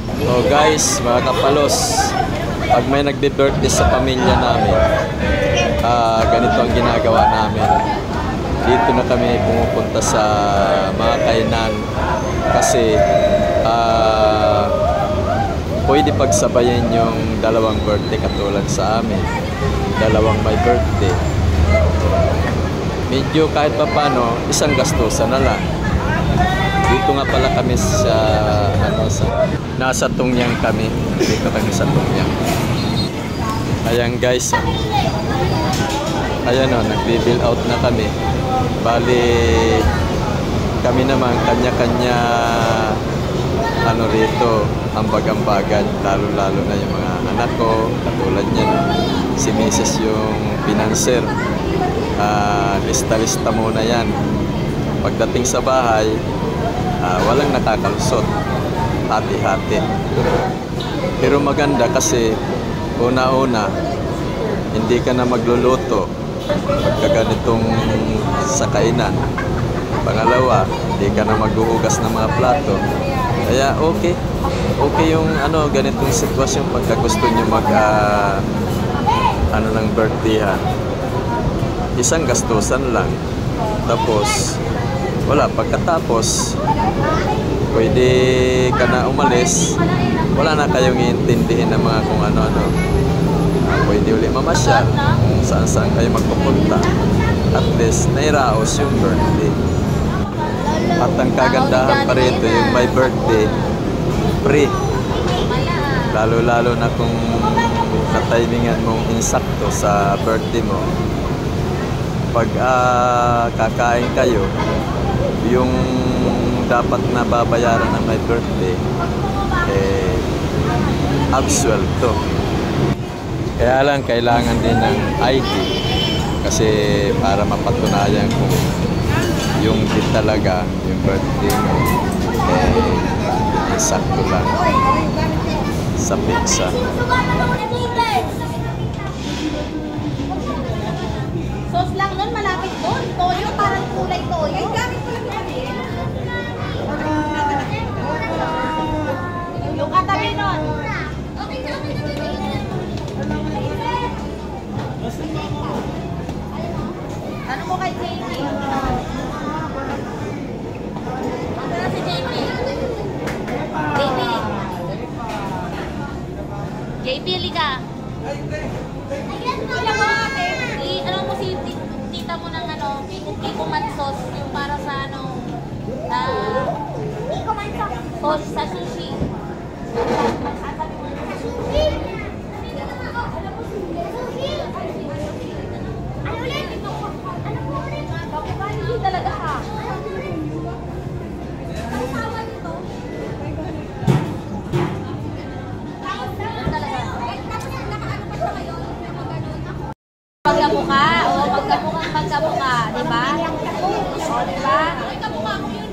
So guys, mga kapalos, pag may nagbe-birthday sa pamilya namin, ganito ang ginagawa namin. Dito na kami pumupunta sa mga kainan kasi pwede pagsabayin yung dalawang birthday katulad sa amin. Dalawang may birthday. Medyo kahit pa paano, isang gastusan na lang. Dito nga pala kami sa nasa Tungyang kami. Dito kami sa Tungyang. Ayan guys. Ayan o, nagbi-bill out na kami. Bali kami naman kanya-kanya rito, ambag-ambagan, lalo-lalo na yung mga anak ko, katulad niyan. Si Mrs. yung financer. Lista-lista muna yan. Pagdating sa bahay, walang nakakalusot. Hati-hati. Pero maganda kasi una-una, hindi ka na magluluto pagka ganitong sa kainan. Pangalawa, hindi ka na maghuhugas ng mga plato. Kaya okay yung ganitong sitwasyon pagka gusto nyo mag ng birthday-han. Isang gastusan lang. Tapos wala, pagkatapos pwede ka na umalis. Wala na kayong iintindihin ng mga kung ano-ano. Pwede ulit mamasyal kung saan-saan kayo magpupunta. At least nairaos yung birthday. At ang kagandahan pa rito yung may birthday free. Lalo-lalo na kung na-timingan mong insakto sa birthday mo. Pag kakain kayo, yung dapat na babayaran ng my birthday, absuel to. Kaya lang kailangan din ng ID kasi para mapatunayan kung yung din talaga, yung birthday mo, sakto lang sa pizza. Sauce lang nun, malapit doon. Toyo, parang kulay toyo. Ay, gamit ko lang namin. Yung katabi nun. Ano mo kay JP? Ano na si JP? JP! JP, liga! Ilang mo ate? Ano mo si tita mo ng Ikuman sauce, yung para sa Ikuman sauce sa sushi. Sa sushi? Ano ulit? Ano po ulit? Hindi talaga ha. Ano tawa nito? Magkamukha, magkamukha, di ba? O, di ba? Magkamukha mo yun.